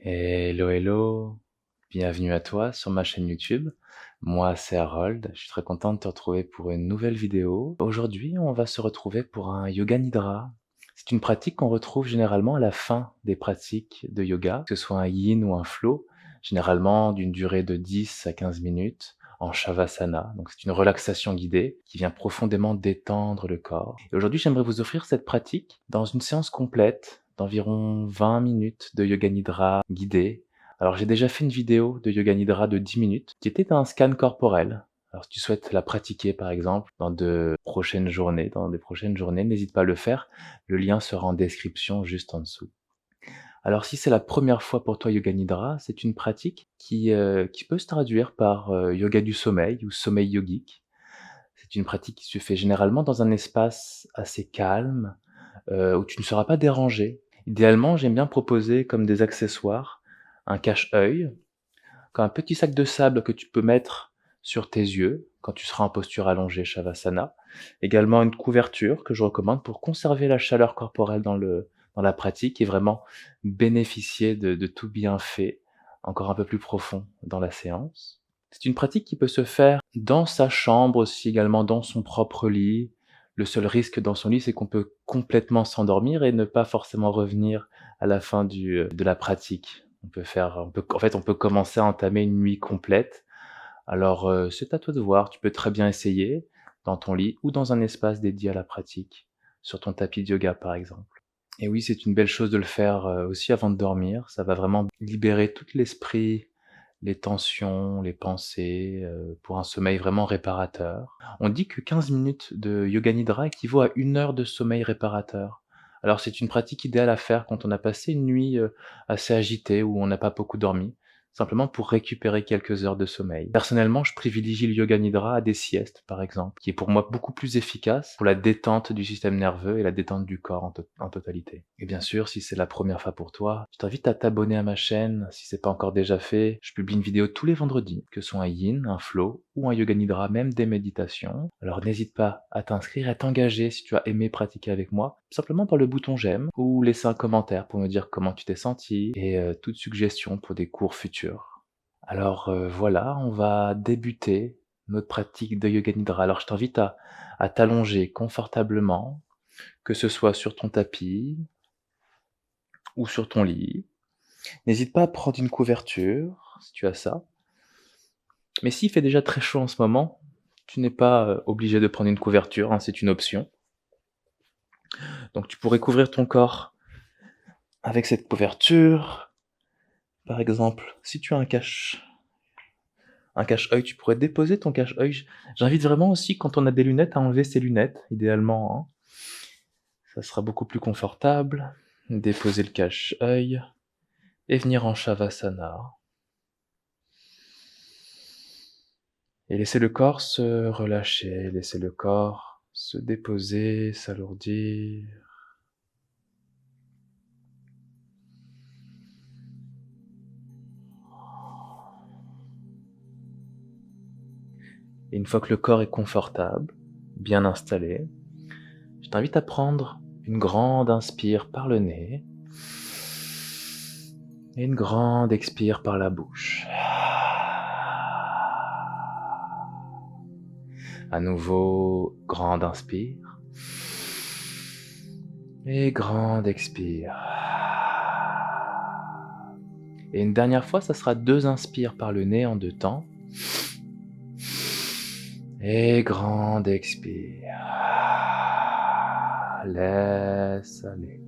Hello, hello, bienvenue à toi sur ma chaîne YouTube. Moi, c'est Harold, je suis très content de te retrouver pour une nouvelle vidéo. Aujourd'hui, on va se retrouver pour un Yoga Nidra. C'est une pratique qu'on retrouve généralement à la fin des pratiques de yoga, que ce soit un yin ou un flow, généralement d'une durée de 10 à 15 minutes en Shavasana. Donc c'est une relaxation guidée qui vient profondément détendre le corps. Et aujourd'hui, j'aimerais vous offrir cette pratique dans une séance complète d'environ 20 minutes de Yoga Nidra guidée. Alors j'ai déjà fait une vidéo de Yoga Nidra de 10 minutes qui était un scan corporel. Alors si tu souhaites la pratiquer par exemple dans des prochaines journées, n'hésite pas à le faire. Le lien sera en description juste en dessous. Alors si c'est la première fois pour toi Yoga Nidra, c'est une pratique qui peut se traduire par yoga du sommeil ou sommeil yogique. C'est une pratique qui se fait généralement dans un espace assez calme, où tu ne seras pas dérangé. Idéalement, j'aime bien proposer comme des accessoires un cache-œil, comme un petit sac de sable que tu peux mettre sur tes yeux quand tu seras en posture allongée Shavasana. Également une couverture que je recommande pour conserver la chaleur corporelle dans la pratique et vraiment bénéficier de tout bienfait encore un peu plus profond dans la séance. C'est une pratique qui peut se faire dans sa chambre aussi, également dans son propre lit. Le seul risque dans son lit, c'est qu'on peut complètement s'endormir et ne pas forcément revenir à la fin de la pratique. En peut commencer à entamer une nuit complète. Alors, c'est à toi de voir. Tu peux très bien essayer dans ton lit ou dans un espace dédié à la pratique, sur ton tapis de yoga par exemple. Et oui, c'est une belle chose de le faire aussi avant de dormir. Ça va vraiment libérer tout l'esprit, les tensions, les pensées, pour un sommeil vraiment réparateur. On dit que 15 minutes de yoga nidra équivaut à 1 heure de sommeil réparateur. Alors c'est une pratique idéale à faire quand on a passé une nuit, assez agitée, où on n'a pas beaucoup dormi, simplement pour récupérer quelques heures de sommeil. Personnellement, je privilégie le yoga nidra à des siestes, par exemple, qui est pour moi beaucoup plus efficace pour la détente du système nerveux et la détente du corps en totalité. Et bien sûr, si c'est la première fois pour toi, je t'invite à t'abonner à ma chaîne si c'est pas encore déjà fait. Je publie une vidéo tous les vendredis, que ce soit un yin, un flow ou un yoga nidra, même des méditations. Alors n'hésite pas à t'inscrire et à t'engager si tu as aimé pratiquer avec moi, simplement par le bouton j'aime ou laisser un commentaire pour me dire comment tu t'es senti et toute suggestion pour des cours futurs. Alors voilà, on va débuter notre pratique de yoga nidra. Alors je t'invite à t'allonger confortablement, que ce soit sur ton tapis ou sur ton lit. N'hésite pas à prendre une couverture, si tu as ça. Mais s'il fait déjà très chaud en ce moment, tu n'es pas obligé de prendre une couverture, hein, c'est une option. Donc tu pourrais couvrir ton corps avec cette couverture. Par exemple, si tu as un cache-œil, tu pourrais déposer ton cache-œil. J'invite vraiment aussi, quand on a des lunettes, à enlever ses lunettes, idéalement, hein. Ça sera beaucoup plus confortable. Déposer le cache-œil et venir en Shavasana. Et laisser le corps se relâcher, laisser le corps se déposer, s'alourdir. Et une fois que le corps est confortable, bien installé, je t'invite à prendre une grande inspire par le nez et une grande expire par la bouche. À nouveau, grande inspire et grande expire. Et une dernière fois, ça sera 2 inspires par le nez en 2 temps. Et grande expire. Laisse aller.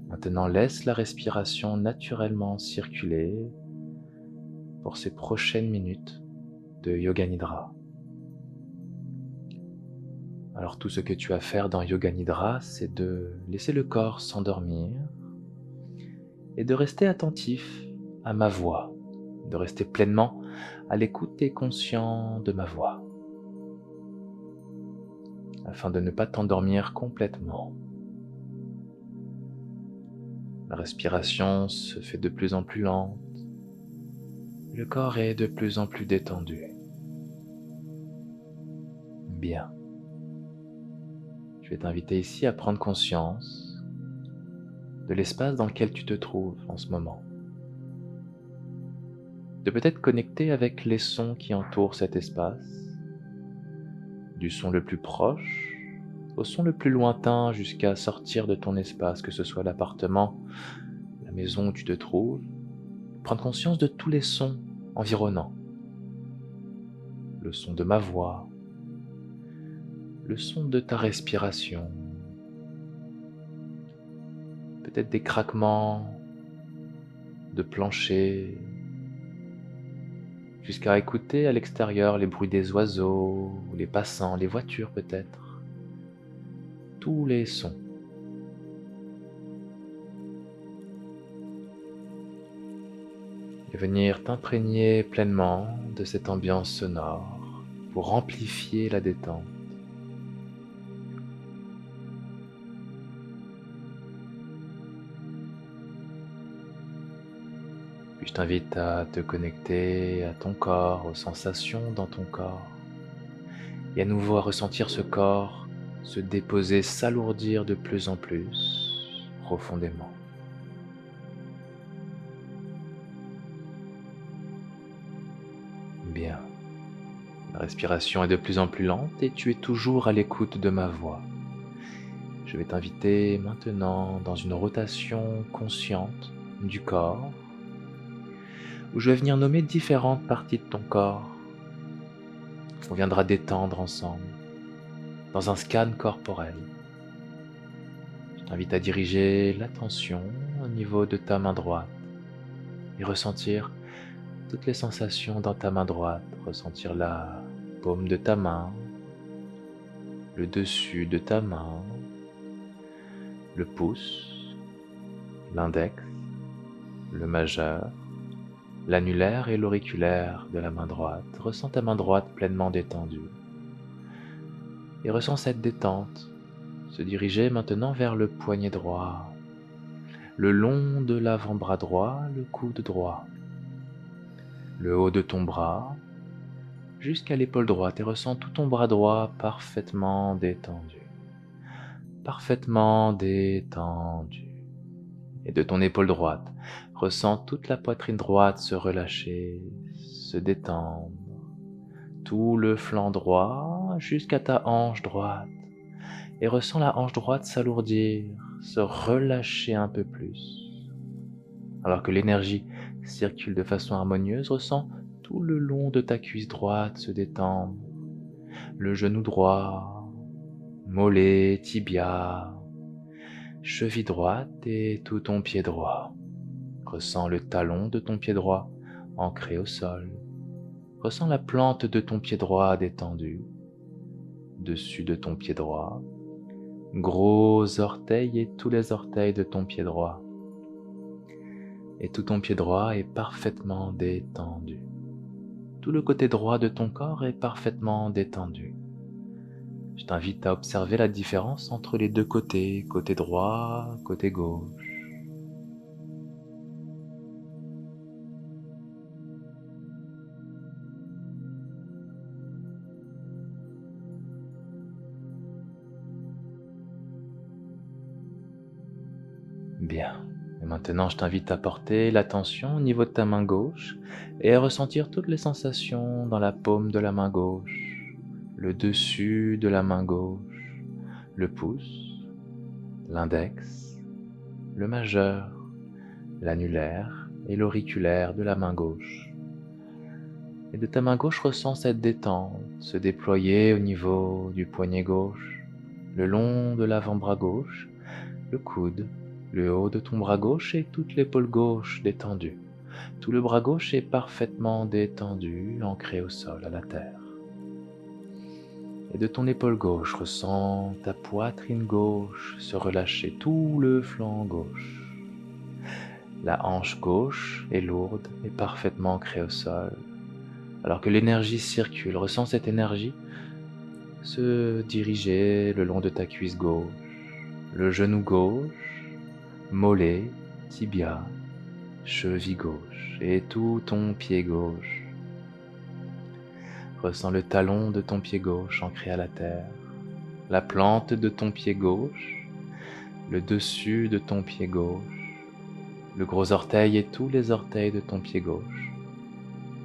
Maintenant, laisse la respiration naturellement circuler pour ces prochaines minutes de Yoga Nidra. Alors tout ce que tu as à faire dans Yoga Nidra, c'est de laisser le corps s'endormir et de rester attentif à ma voix, de rester pleinement à l'écoute et conscient de ma voix, afin de ne pas t'endormir complètement. La respiration se fait de plus en plus lente, le corps est de plus en plus détendu. Bien. Je vais t'inviter ici à prendre conscience de l'espace dans lequel tu te trouves en ce moment. De peut-être connecter avec les sons qui entourent cet espace, du son le plus proche au son le plus lointain jusqu'à sortir de ton espace, que ce soit l'appartement, la maison où tu te trouves, prendre conscience de tous les sons environnants. Le son de ma voix, le son de ta respiration, peut-être des craquements de plancher, jusqu'à écouter à l'extérieur les bruits des oiseaux, les passants, les voitures peut-être, tous les sons. Et venir t'imprégner pleinement de cette ambiance sonore pour amplifier la détente. Puis je t'invite à te connecter à ton corps, aux sensations dans ton corps, et à nouveau à ressentir ce corps se déposer, s'alourdir de plus en plus profondément. Bien, la respiration est de plus en plus lente et tu es toujours à l'écoute de ma voix. Je vais t'inviter maintenant dans une rotation consciente du corps, où je vais venir nommer différentes parties de ton corps. On viendra détendre ensemble, dans un scan corporel. Je t'invite à diriger l'attention au niveau de ta main droite et ressentir toutes les sensations dans ta main droite. Ressentir la paume de ta main, le dessus de ta main, le pouce, l'index, le majeur, l'annulaire et l'auriculaire de la main droite. Ressens ta main droite pleinement détendue. Et ressens cette détente se diriger maintenant vers le poignet droit, le long de l'avant-bras droit, le coude droit, le haut de ton bras, jusqu'à l'épaule droite, et ressens tout ton bras droit parfaitement détendu. Parfaitement détendu. Et de ton épaule droite, ressens toute la poitrine droite se relâcher, se détendre, tout le flanc droit jusqu'à ta hanche droite, et ressens la hanche droite s'alourdir, se relâcher un peu plus. Alors que l'énergie circule de façon harmonieuse, ressens tout le long de ta cuisse droite se détendre, le genou droit, mollet, tibia, cheville droite et tout ton pied droit. Ressens le talon de ton pied droit ancré au sol. Ressens la plante de ton pied droit détendue, dessus de ton pied droit, gros orteils et tous les orteils de ton pied droit. Et tout ton pied droit est parfaitement détendu. Tout le côté droit de ton corps est parfaitement détendu. Je t'invite à observer la différence entre les deux côtés, côté droit, côté gauche. Bien. Et maintenant, je t'invite à porter l'attention au niveau de ta main gauche et à ressentir toutes les sensations dans la paume de la main gauche, le dessus de la main gauche, le pouce, l'index, le majeur, l'annulaire et l'auriculaire de la main gauche. Et de ta main gauche, ressens cette détente se déployer au niveau du poignet gauche, le long de l'avant-bras gauche, le coude, le haut de ton bras gauche et toute l'épaule gauche détendue. Tout le bras gauche est parfaitement détendu, ancré au sol, à la terre. Et de ton épaule gauche, ressens ta poitrine gauche se relâcher, tout le flanc gauche. La hanche gauche est lourde et parfaitement ancrée au sol. Alors que l'énergie circule, ressens cette énergie se diriger le long de ta cuisse gauche, le genou gauche, mollet, tibia, cheville gauche et tout ton pied gauche. Ressens le talon de ton pied gauche ancré à la terre, la plante de ton pied gauche, le dessus de ton pied gauche, le gros orteil et tous les orteils de ton pied gauche.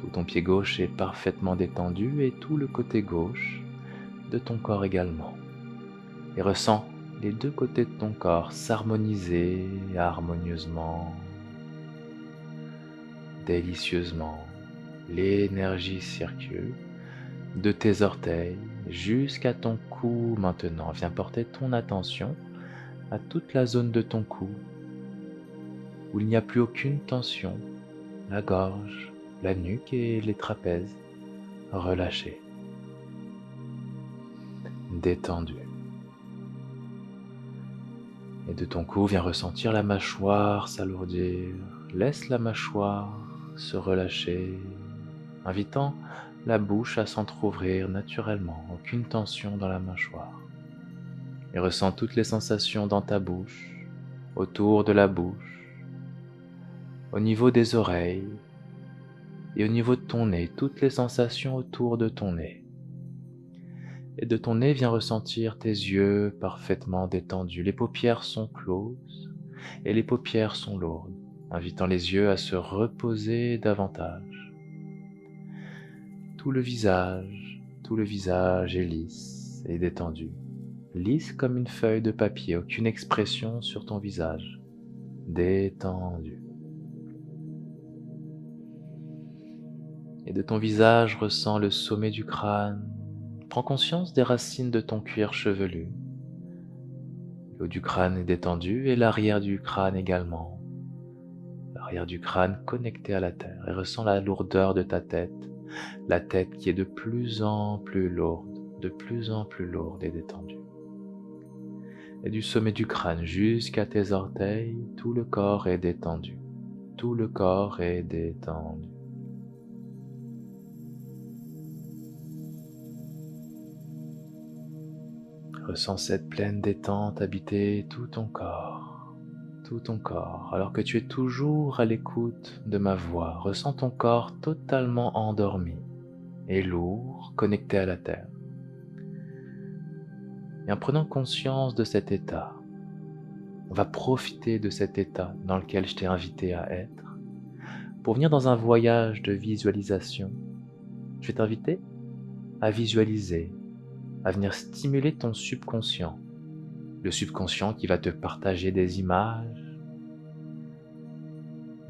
Tout ton pied gauche est parfaitement détendu et tout le côté gauche de ton corps également. Et ressens les deux côtés de ton corps s'harmoniser harmonieusement, délicieusement. L'énergie circule de tes orteils jusqu'à ton cou maintenant. Viens porter ton attention à toute la zone de ton cou où il n'y a plus aucune tension, la gorge, la nuque et les trapèzes relâchés, détendus. Et de ton cou, viens ressentir la mâchoire s'alourdir. Laisse la mâchoire se relâcher, invitant la bouche à s'entrouvrir naturellement, aucune tension dans la mâchoire. Et ressens toutes les sensations dans ta bouche, autour de la bouche, au niveau des oreilles et au niveau de ton nez, toutes les sensations autour de ton nez. Et de ton nez, viens ressentir tes yeux parfaitement détendus. Les paupières sont closes et les paupières sont lourdes, invitant les yeux à se reposer davantage. Tout le visage est lisse et détendu. Lisse comme une feuille de papier, aucune expression sur ton visage. Détendu. Et de ton visage, ressens le sommet du crâne. Prends conscience des racines de ton cuir chevelu. Le haut du crâne est détendu et l'arrière du crâne également. L'arrière du crâne connecté à la terre et ressens la lourdeur de ta tête. La tête qui est de plus en plus lourde et détendue. Et du sommet du crâne jusqu'à tes orteils, tout le corps est détendu. Tout le corps est détendu. Ressens cette pleine détente habiter tout ton corps, alors que tu es toujours à l'écoute de ma voix. Ressens ton corps totalement endormi et lourd, connecté à la terre. Et en prenant conscience de cet état, on va profiter de cet état dans lequel je t'ai invité à être pour venir dans un voyage de visualisation. Je vais t'inviter à visualiser, à venir stimuler ton subconscient. Le subconscient qui va te partager des images,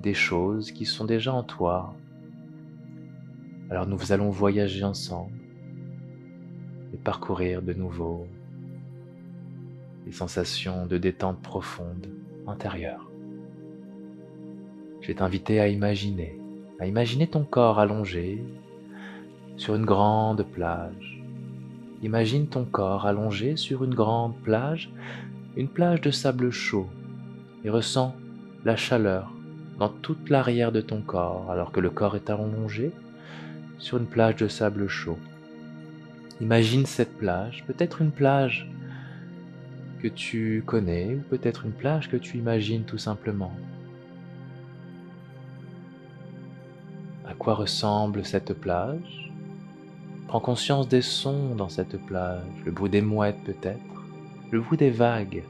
des choses qui sont déjà en toi. Alors nous allons voyager ensemble et parcourir de nouveau les sensations de détente profonde intérieure. Je vais t'inviter à imaginer ton corps allongé sur une grande plage. Imagine ton corps allongé sur une grande plage, une plage de sable chaud, et ressens la chaleur dans toute l'arrière de ton corps, alors que le corps est allongé sur une plage de sable chaud. Imagine cette plage, peut-être une plage que tu connais, ou peut-être une plage que tu imagines tout simplement. À quoi ressemble cette plage ? Prends conscience des sons dans cette plage, le bruit des mouettes peut-être, le bruit des vagues.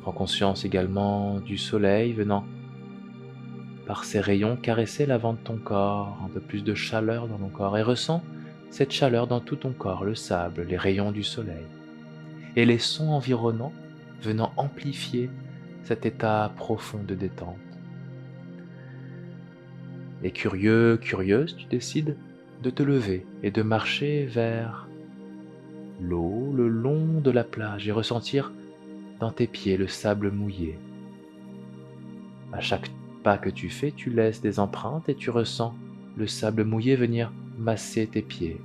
Prends conscience également du soleil venant par ses rayons caresser l'avant de ton corps, un peu plus de chaleur dans ton corps, et ressens cette chaleur dans tout ton corps, le sable, les rayons du soleil, et les sons environnants venant amplifier cet état profond de détente. Et curieuse, tu décides de te lever et de marcher vers l'eau, le long de la plage, et ressentir dans tes pieds le sable mouillé. À chaque pas que tu fais, tu laisses des empreintes et tu ressens le sable mouillé venir masser tes pieds.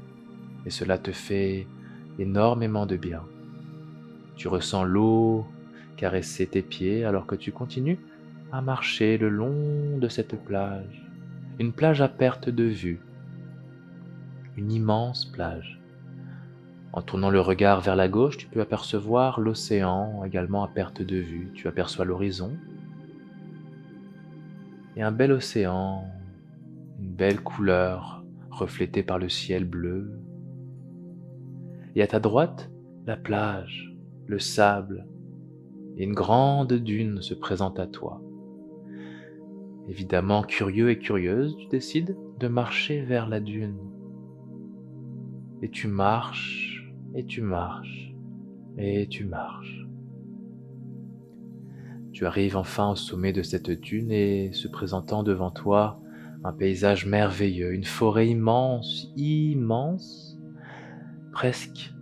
Et cela te fait énormément de bien. Tu ressens l'eau caresser tes pieds alors que tu continues à marcher le long de cette plage. Une plage à perte de vue, une immense plage. En tournant le regard vers la gauche, tu peux apercevoir l'océan également à perte de vue. Tu aperçois l'horizon et un bel océan, une belle couleur reflétée par le ciel bleu. Et à ta droite, la plage, le sable et une grande dune se présentent à toi. Évidemment, curieux et curieuse, tu décides de marcher vers la dune. Et tu marches, et tu marches, et tu marches. Tu arrives enfin au sommet de cette dune et se présentant devant toi, un paysage merveilleux, une forêt immense, immense, presque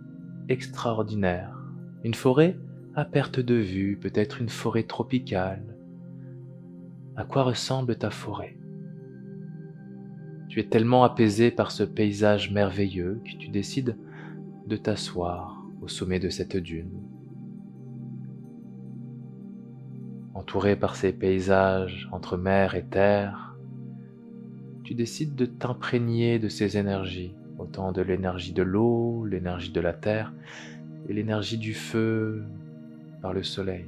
extraordinaire. Une forêt à perte de vue, peut-être une forêt tropicale. À quoi ressemble ta forêt? Tu es tellement apaisé par ce paysage merveilleux que tu décides de t'asseoir au sommet de cette dune. Entouré par ces paysages entre mer et terre, tu décides de t'imprégner de ces énergies, autant de l'énergie de l'eau, l'énergie de la terre et l'énergie du feu par le soleil.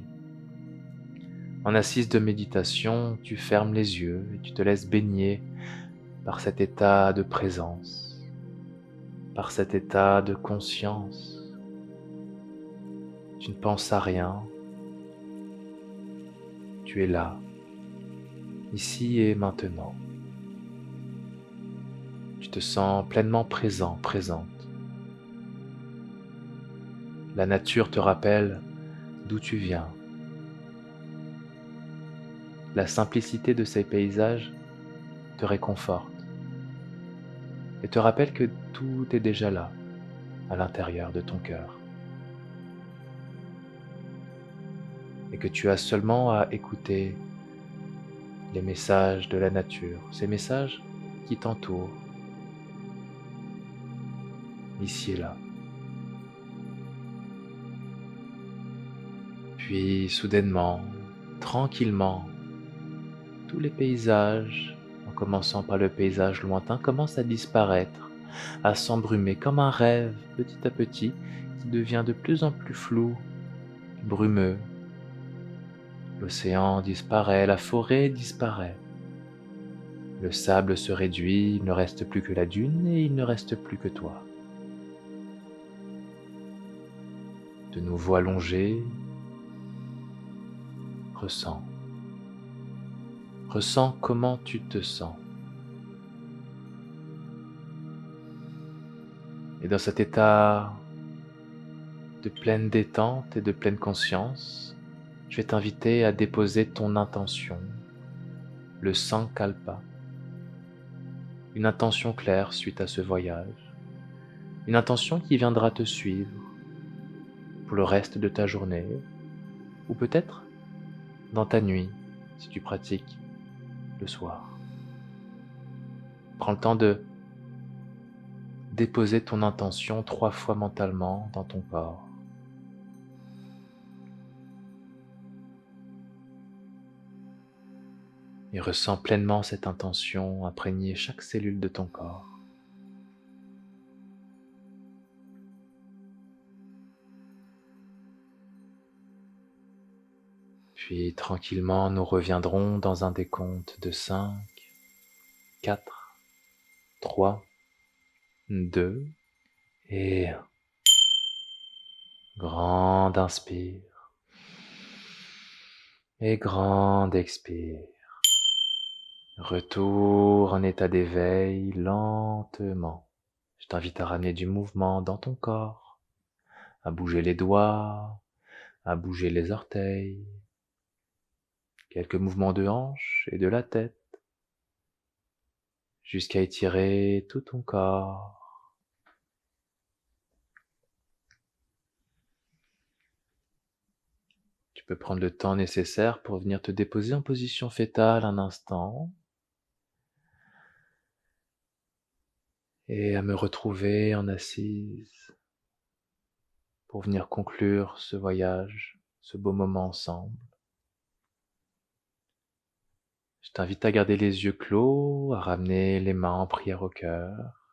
En assise de méditation, tu fermes les yeux et tu te laisses baigner par cet état de présence, par cet état de conscience. Tu ne penses à rien, tu es là, ici et maintenant. Tu te sens pleinement présent, présente. La nature te rappelle d'où tu viens. La simplicité de ces paysages te réconforte et te rappelle que tout est déjà là, à l'intérieur de ton cœur. Et que tu as seulement à écouter les messages de la nature, ces messages qui t'entourent, ici et là. Puis soudainement, tranquillement, tous les paysages, en commençant par le paysage lointain, commencent à disparaître, à s'embrumer comme un rêve petit à petit qui devient de plus en plus flou, brumeux. L'océan disparaît, la forêt disparaît. Le sable se réduit, il ne reste plus que la dune et il ne reste plus que toi. De nouveau allongé, ressens. Ressens comment tu te sens. Et dans cet état de pleine détente et de pleine conscience, je vais t'inviter à déposer ton intention, le Sankalpa, une intention claire suite à ce voyage, une intention qui viendra te suivre pour le reste de ta journée, ou peut-être dans ta nuit, si tu pratiques le soir. Prends le temps de déposer ton intention 3 fois mentalement dans ton corps. Et ressens pleinement cette intention imprégner chaque cellule de ton corps. Puis tranquillement, nous reviendrons dans un décompte de 5, 4, 3, 2 et 1. Grande inspire et grande expire. Retour en état d'éveil lentement. Je t'invite à ramener du mouvement dans ton corps, à bouger les doigts, à bouger les orteils, quelques mouvements de hanche et de la tête, jusqu'à étirer tout ton corps. Tu peux prendre le temps nécessaire pour venir te déposer en position fétale un instant et à me retrouver en assise pour venir conclure ce voyage, ce beau moment ensemble. Je t'invite à garder les yeux clos, à ramener les mains en prière au cœur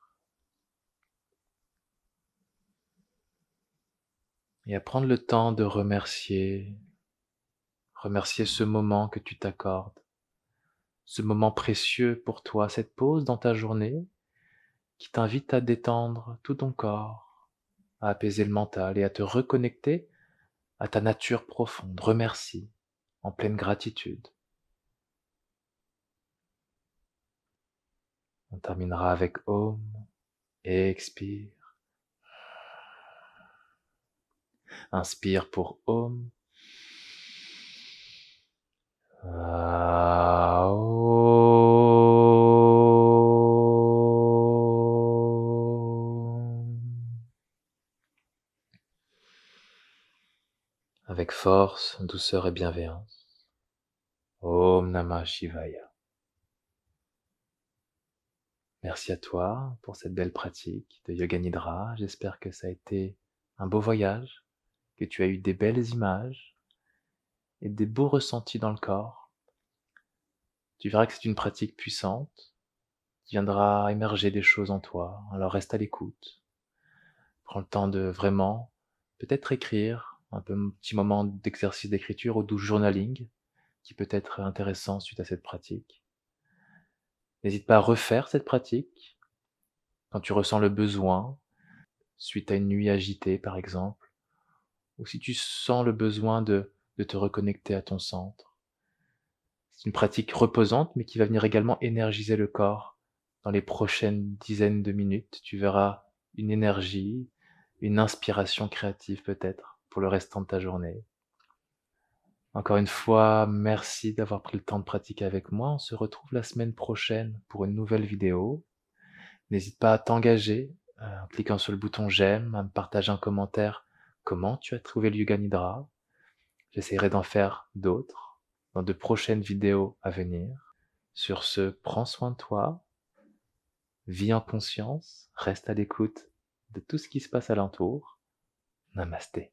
et à prendre le temps de remercier ce moment que tu t'accordes, ce moment précieux pour toi, cette pause dans ta journée qui t'invite à détendre tout ton corps, à apaiser le mental et à te reconnecter à ta nature profonde, remercie en pleine gratitude. On terminera avec Om, expire. Inspire pour Om. Avec force, douceur et bienveillance. Om Namah Shivaya. Merci à toi pour cette belle pratique de Yoga Nidra. J'espère que ça a été un beau voyage, que tu as eu des belles images et des beaux ressentis dans le corps. Tu verras que c'est une pratique puissante qui viendra émerger des choses en toi. Alors reste à l'écoute. Prends le temps de vraiment peut-être écrire un petit moment d'exercice d'écriture ou de journaling qui peut être intéressant suite à cette pratique. N'hésite pas à refaire cette pratique quand tu ressens le besoin, suite à une nuit agitée par exemple, ou si tu sens le besoin de te reconnecter à ton centre. C'est une pratique reposante, mais qui va venir également énergiser le corps. Dans les prochaines dizaines de minutes, tu verras une énergie, une inspiration créative peut-être pour le restant de ta journée. Encore une fois, merci d'avoir pris le temps de pratiquer avec moi. On se retrouve la semaine prochaine pour une nouvelle vidéo. N'hésite pas à t'engager en cliquant sur le bouton j'aime, à me partager un commentaire comment tu as trouvé le Yoga Nidra. J'essaierai d'en faire d'autres dans de prochaines vidéos à venir. Sur ce, prends soin de toi, vis en conscience, reste à l'écoute de tout ce qui se passe alentour. Namasté.